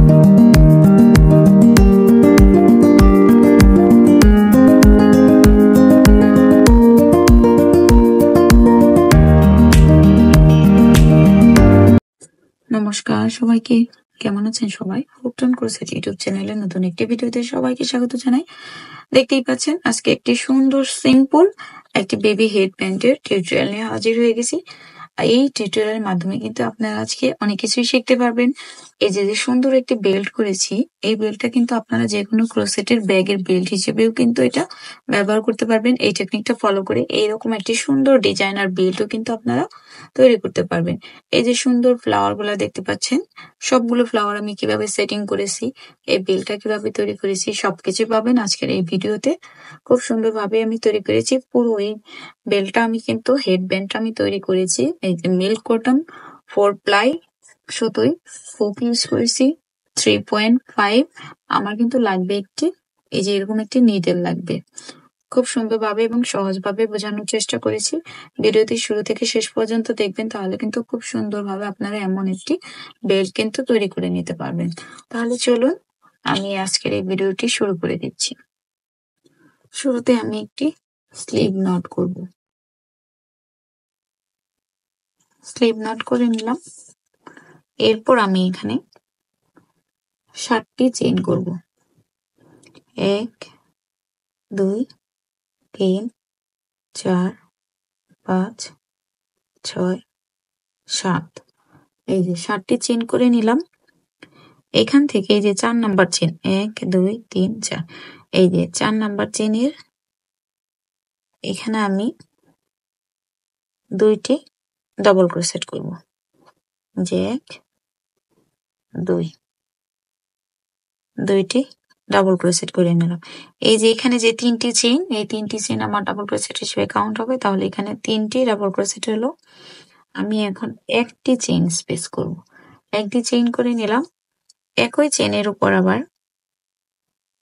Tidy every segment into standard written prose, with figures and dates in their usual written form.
নমস্কার সবাইকে, কেমন আছেন সবাই? হুপটন ক্রোশেট ইউটিউব চ্যানেলে নতুন একটি ভিডিওতে সবাইকে স্বাগত জানাই। দেখতেই পাচ্ছেন আজকে একটি সুন্দর সিম্পল একটি বেবি হেড ব্যান্ডের টিউটোরিয়াল নিয়ে হাজির হয়ে গেছি। এই টিউটোরিয়ালের মাধ্যমে কিন্তু আপনারা আজকে অনেক কিছুই শিখতে পারবেন। এই যে সুন্দর একটি বেল্ট করেছি, এই বেল্টটা কিন্তু আপনারা যে কোনো ক্রোশেটের ব্যাগের বেল্ট হিসেবেও কিন্তু এটা ব্যবহার করতে পারবেন। এই টেকনিকটা ফলো করে এইরকম একটি সুন্দর ডিজাইনার বেল্টও কিন্তু আপনারা তৈরি করতে পারবেন। এই যে সুন্দর ফ্লাওয়ার গুলা দেখতে পাচ্ছেন, সবগুলো ফ্লাওয়ার আমি কিভাবে সেটিং করেছি, এই বেলটা কিভাবে তৈরি করেছি সবকিছু পাবেন আজকের এই ভিডিওতে। খুব সুন্দরভাবে আমি তৈরি করেছি পুরো এই বেলটা। আমি কিন্তু হেড ব্যান্ডটা আমি তৈরি করেছি এই যে মিল্ক কটন 4 প্লাই সুতোই হুক ইউজ করেছি 3.5। আমার কিন্তু লাগবে একটি, এই যে এরকম একটি নিডেল লাগবে। খুব সুন্দরভাবে এবং সহজভাবে বোঝানোর চেষ্টা করেছি। ভিডিওটি শুরু থেকে শেষ পর্যন্ত দেখবেন, তাহলে কিন্তু খুব সুন্দরভাবে আপনারা এমন একটি বেল্ট কিন্তু তৈরি করে নিতে পারবেন। তাহলে চলুন আমি আজকের এই ভিডিওটি শুরু করে দিচ্ছি। শুরুতে আমি একটি স্লিভ নট করব। স্লিভ নট করে নিলাম। এরপর আমি এখানে 7টি চেইন করব। 1 2 3 4 5 6 7। এই যে 7টি চেইন করে নিলাম। এখান থেকে এই যে 4 নাম্বার চেইন 1 2 3 4, এই যে 4 নাম্বার চেইনের এখানে আমি 2টি ডাবল ক্রোশেট করব। যে 1 2, 2টি ডাবল ক্রোশেট করে নিলাম। এই যে এখানে যে 3টি চেইন, এই 3টি চেইন আমার ডাবল ক্রোশেট হিসেবে কাউন্ট হবে, তাহলে এখানে 3টি ডাবল ক্রোশেট হলো। আমি এখন একটি চেইন স্পেস করব। একটি চেইন করে নিলাম। একই চেইনের উপর আবার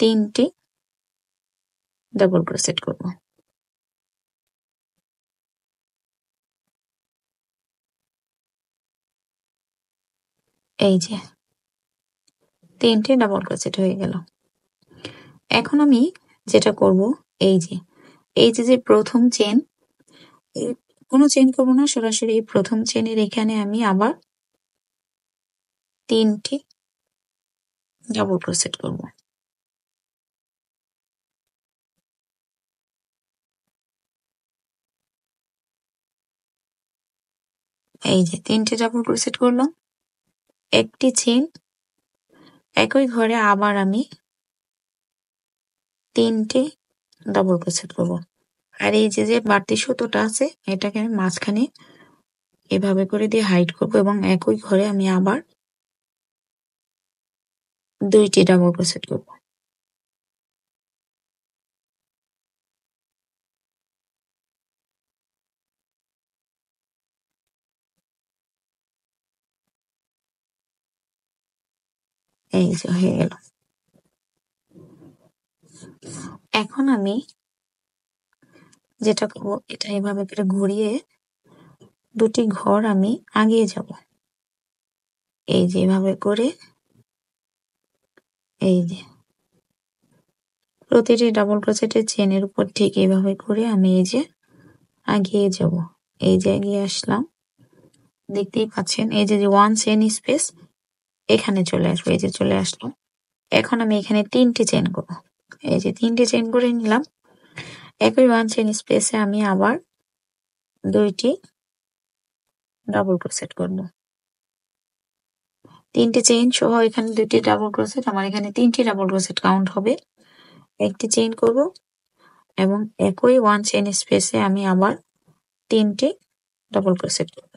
3টি ডাবল ক্রোশেট করব। এই যে 3টি ডাবল ক্রোশেট হয়ে গেল। এখন আমি যেটা করব, এই যে প্রথম চেন, কোনো চেন করব না, সরাসরি এই প্রথম চেনের এখানে আমি আবার 3টি ডাবল ক্রোশেট করব। এই যে 3টি ডাবল ক্রোশেট করলাম। একটি চেন, একই ঘরে আবার আমি 3টি ডাবল ক্রোশেট করব। আর এই যে বাড়তি সুতোটা আছে, এটাকে আমি মাঝখানে এভাবে করে দিয়ে হাইড করব এবং একই ঘরে আমি আবার 2টি ডাবল ক্রোশেট করব। এই যে হয়ে গেল। এখন আমি যেটা করব, এটা এভাবে করে ঘুরিয়ে 2টি ঘর আমি আগিয়ে যাব। এই যে এভাবে করে, এই যে প্রতিটি ডাবল ক্রোশেটের চেনের উপর ঠিক এভাবে করে আমি এই যে আগিয়ে যাব। এই যে এগিয়ে আসলাম, দেখতেই পাচ্ছেন এই যে 1 চেন স্পেস এখানে চলে আসবে। এই যে চলে আসলো। এখন আমি এখানে 3টি চেন করব। এই যে 3টি চেন করে নিলাম। একই 1 চেন স্পেসে আমি আবার 2টি ডাবল ক্রোশেট করব। 3টি চেইন সহ এখানে 2টি ডাবল ক্রোশেট, আমার এখানে 3টি ডাবল ক্রোশেট কাউন্ট হবে। একটি চেইন করব এবং একই 1 চেইন স্পেসে আমি আবার 3টি ডাবল ক্রোশেট করব।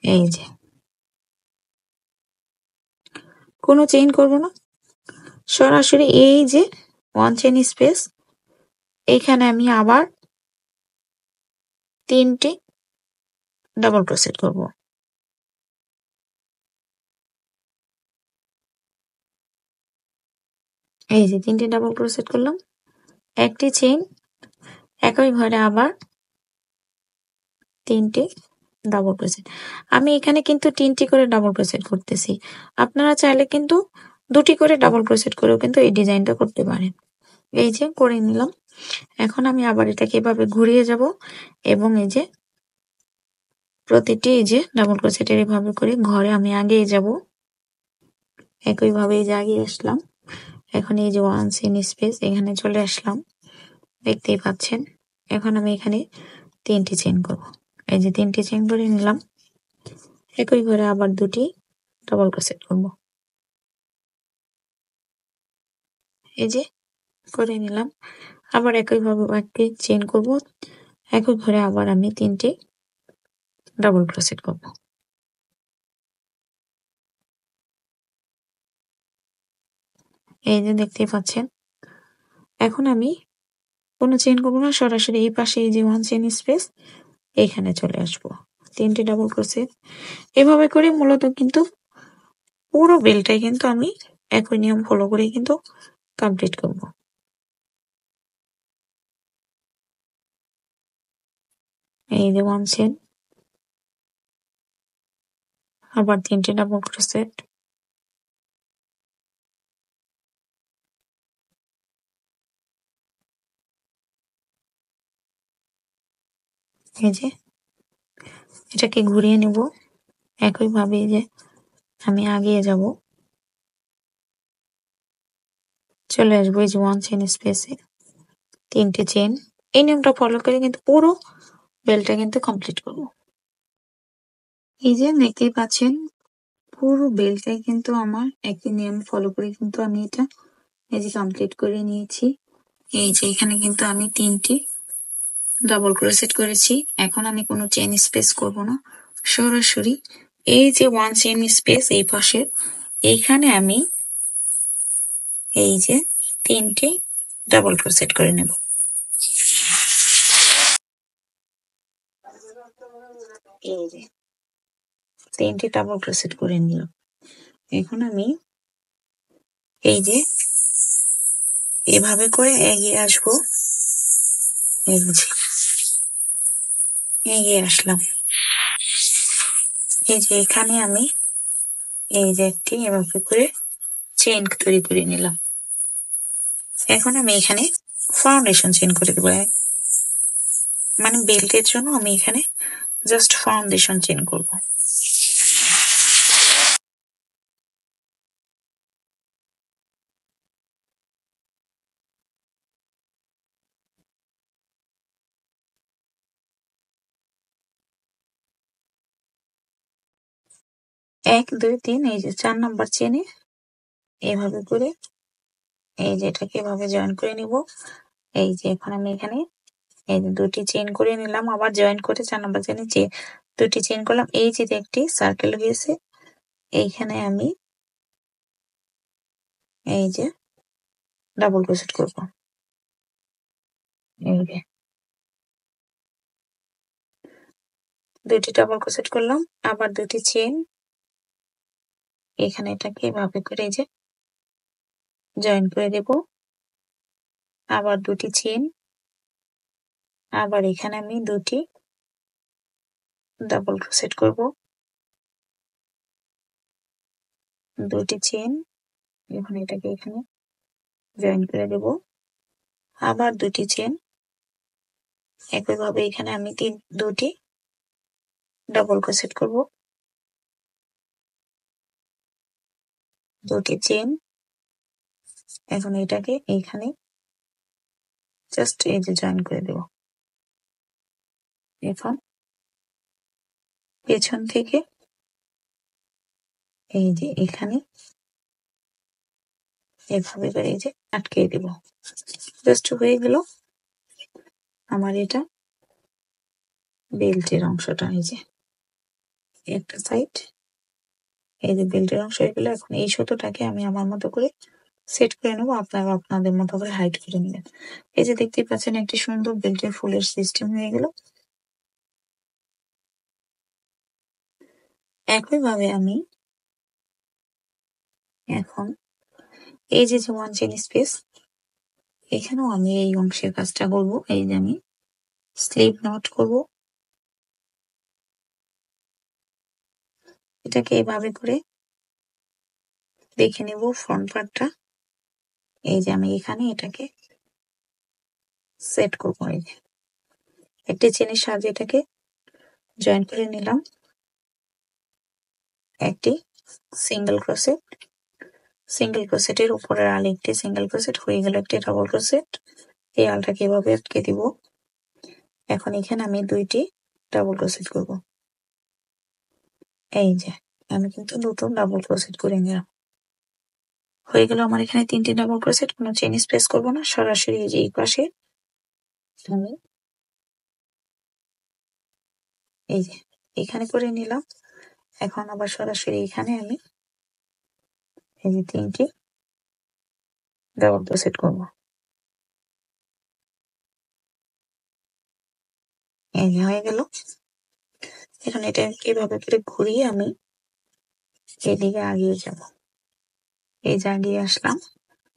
এই যে কোনো চেইন করব না, সরাসরি এই যে 1 চেইন স্পেস এখানে আমি আবার 3টি ডাবল ক্রোশেট করব। এই যে 3টি ডাবল ক্রোশেট করলাম। একটি চেইন, একই ঘরে আবার 3টি ডাবল ক্রোশেট। আমি এখানে কিন্তু ৩টি করে ডাবল ক্রোশেট করতেছি। আপনারা চাইলে কিন্তু ২টি করে ডাবল ক্রোশেট করেও কিন্তু এই ডিজাইনটা করতে পারেন। এই যে করে নিলাম। এখন আমি আবার এটাকে এভাবে ঘুরিয়ে যাব এবং এই যে প্রতিটি এই যে ডাবল ক্রোশেটের এভাবে করে ঘরে আমি আগিয়ে যাব। একইভাবে এই যে আগিয়ে আসলাম। এখন এই যে 1 চেইন স্পেস এখানে চলে আসলাম। দেখতেই পাচ্ছেন। এখন আমি এখানে ৩টি চেইন করব। এই যে ৩টি চেইন করে নিলাম। একই ঘরে আবার ২টি ডাবল ক্রোশেট করব। এই যে করে নিলাম। আবার একইভাবে একটি চেইন করব। একই ঘরে আবার আমি ৩টি ডাবল ক্রোশেট করব। এই যে দেখতেই পাচ্ছেন। এখন আমি কোনো চেইন করব না, সরাসরি এই পাশে এই যে 1 চেইন স্পেস এইখানে চলে আসব। ৩টি ডাবল ক্রোশেট। এভাবে করে মূলত কিন্তু পুরো বেলটাই কিন্তু আমি একই নিয়ম ফলো করে কিন্তু কমপ্লিট করব। এই যে 1 চেইন, আবার ৩টি ডাবল ক্রোশেট, এই যে এটাকে ঘুরিয়ে নেব। একইভাবে এই যে আমি আগিয়ে যাব, চলে আসবো এই যে 1 চেইন স্পেসে ৩টি চেইন। এই নিয়মটা ফলো করে কিন্তু পুরো বেলটা কিন্তু কমপ্লিট করব। এই যে দেখতেই পাচ্ছেন পুরো বেলটাই কিন্তু আমার একই নিয়ম ফলো করে কিন্তু আমি এটা এই যে কমপ্লিট করে নিয়েছি। এই যে এখানে কিন্তু আমি ৩টি ডাবল ক্রোশেট করেছি। এখন আমি কোনো চেইন স্পেস করব না, সরাসরি এই যে 1 চেইন স্পেস এই পাশে এইখানে আমি এই যে ৩টি ডাবল ক্রোশেট করে নেব। এই যে ৩টি ডাবল ক্রোশেট করে নিলাম। এখন আমি এই যে এভাবে করে এগিয়ে আসবো। এই যে এগিয়ে আসলাম। এই যে এখানে আমি এই যে একটি এভাবে করে চেইন তৈরি করে নিলাম। এখন আমি এখানে ফাউন্ডেশন চেইন করে দেবো। মানে বেল্টের জন্য আমি এখানে জাস্ট ফাউন্ডেশন চেইন করব। এক, দুই, তিন, এই যে ৪ নাম্বার চেইনে এভাবে করে এই যে এটাকে এভাবে জয়েন করে নিব। এই যে এখন আমি এখানে এই যে ২টি চেইন করে নিলাম, আবার জয়েন করে ৪ নাম্বার চেইনে ২টি চেইন করলাম। এই যে একটি সার্কেল হয়েছে, এইখানে আমি এই যে ডাবল ক্রোশেট করব। এই যে ২টি ডাবল ক্রোশেট করলাম, আবার ২টি চেইন এখানে এটাকে এভাবে করে এই যে জয়েন করে দেব। আবার ২টি চেইন, আবার এখানে আমি ২টি ডাবল ক্রোশেট করব। ২টি চেইন, এখন এটাকে এখানে জয়েন করে দেব। আবার ২টি চেইন, একইভাবে এখানে আমি ২টি ডাবল ক্রোশেট করব। ২টি চেইন, এখন এটাকে এইখানে জাস্ট এই যে জয়েন করে দেব। এখন পেছন থেকে এই যে এখানে এভাবে করে এই যে আটকে দেব। জাস্ট হয়ে গেল আমার এটা বেল্টের অংশটা। এই যে একটা সাইড এই যে বেল্টের অংশ হয়ে গেল। এখন এই সুতোটাকে আমি আমার মতো করে সেট করে নেবো, আপনারা আপনাদের মতো করে হাইট করে নেবেন। এই যে দেখতেই পাচ্ছেন একটি সুন্দর বেল্টের ফুলের সিস্টেম হয়ে গেল। একইভাবে আমি এখন এই যে 1 চেইন স্পেস এখানেও আমি এই অংশের কাজটা করব। এই যে আমি স্লিপ নট করব। এটাকে এভাবে করে দেখে নেব ফ্রন্ট পার্টটা। এই যে আমি এখানে এটাকে সেট করবো। এই যে একটি চেনের সাহায্যে এটাকে জয়েন করে নিলাম। একটি সিঙ্গেল ক্রোশেটের উপরে আরেকটি সিঙ্গেল ক্রোশেট হয়ে গেল একটি ডাবল ক্রোশেট। এই আলটাকে এভাবে আটকে দিব। এখন এখানে আমি 2টি ডাবল ক্রোশেট করব। এই যে আমি কিন্তু নতুন ডাবল ক্রোশেট করে নিলাম। হয়ে গেল আমার এখানে 3টি ডাবল ক্রোশেট। কোনো চেইন স্পেস করব না, সরাসরি এই যে এই পাশে আমি এই যে এখানে করে নিলাম। এখন আবার সরাসরি এখানে আমি এই যে 3টি ডাবল ক্রোশেট করব। এই যে হয়ে গেল। এখন এটা এভাবে করে ঘুরিয়ে আমি এদিকে আগিয়ে যাব। এই যে আগিয়ে আসলাম।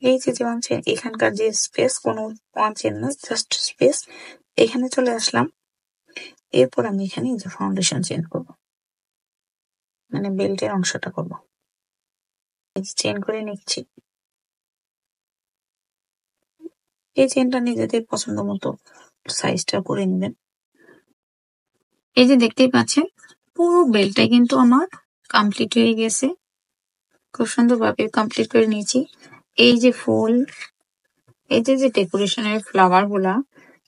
এই যে যেমন এখানকার যে স্পেস, কোনো ওয়ান চেন না, জাস্ট স্পেস, এখানে চলে আসলাম। এরপর আমি এখানে এই যে ফাউন্ডেশন চেন করব, মানে বেল্টের অংশটা করব। এই যে চেন করে নিচ্ছি। এই চেনটা নিজেদের পছন্দ মতো সাইজটা করে নেবেন। এই যে দেখতেই পাচ্ছেন পুরো বেল্টটাই কিন্তু আমার কমপ্লিট হয়ে গেছে। খুব সুন্দরভাবে কমপ্লিট করে নিয়েছি। এই যে ফুল, এই যে ডেকোরেশনের ফ্লাওয়ার গুলা,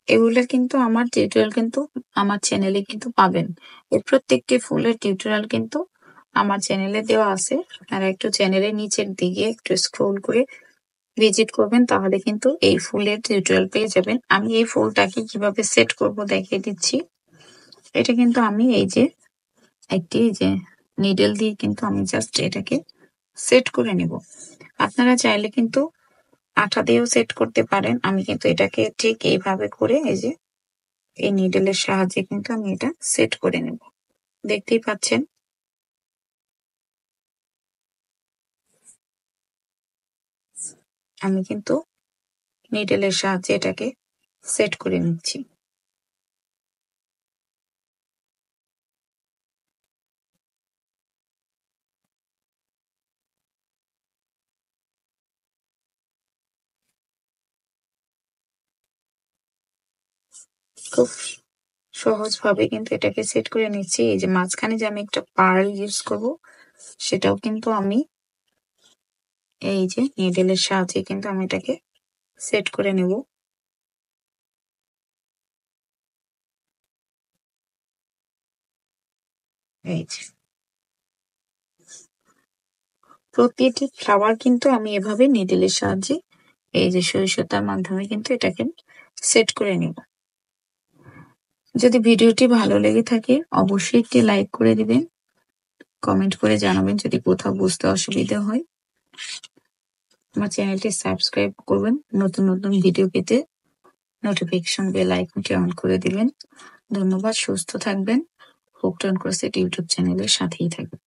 এগুলা কিন্তু আমার টিউটোরিয়াল কিন্তু আমার চ্যানেলে কিন্তু পাবেন। এর প্রত্যেকটি ফুলের টিউটোরিয়াল কিন্তু আমার চ্যানেলে দেওয়া আছে। আপনারা একটু চ্যানেলের নিচের দিকে একটু স্ক্রল করে ভিজিট করবেন, তাহলে কিন্তু এই ফুলের টিউটোরিয়াল পেয়ে যাবেন। আমি এই ফুলটাকে কিভাবে সেট করব দেখিয়ে দিচ্ছি। এটা কিন্তু আমি এই যে একটি যে নিডল দিয়ে কিন্তু আমি জাস্ট এটাকে সেট করে নেব। আপনারা চাইলে কিন্তু আঠা দিয়েও সেট করতে পারেন। আমি কিন্তু এটাকে ঠিক এইভাবে করে এই যে এই নিডলের সাহায্যে কিন্তু আমি এটা সেট করে নেব। দেখতেই পাচ্ছেন। আমি কিন্তু নিডলের সাহায্যে এটাকে সেট করে নিচ্ছি। খুব সহজভাবে কিন্তু এটাকে সেট করে নিচ্ছি। এই যে মাঝখানে যে আমি একটা পার্ল ইউজ করব, সেটাও কিন্তু আমি এই যে নিডলের সাহায্যে কিন্তু আমি এটাকে সেট করে নেব। এই যে প্রতিটি ফ্লাওয়ার কিন্তু আমি এভাবে নিডলের সাহায্যে এই যে সুই সুতার মাধ্যমে কিন্তু এটাকে সেট করে নেব। যদি ভিডিওটি ভালো লেগে থাকে অবশ্যই একটি লাইক করে দিবেন, কমেন্ট করে জানাবেন যদি কোথাও বুঝতে অসুবিধা হয়। আমার চ্যানেলটি সাবস্ক্রাইব করবেন নতুন নতুন ভিডিও পেতে। নোটিফিকেশন বেল আইকনটি অন করে দিবেন। ধন্যবাদ। সুস্থ থাকবেন। হুকড অন ক্রোশেট ইউটিউব চ্যানেলের সাথেই থাকবেন।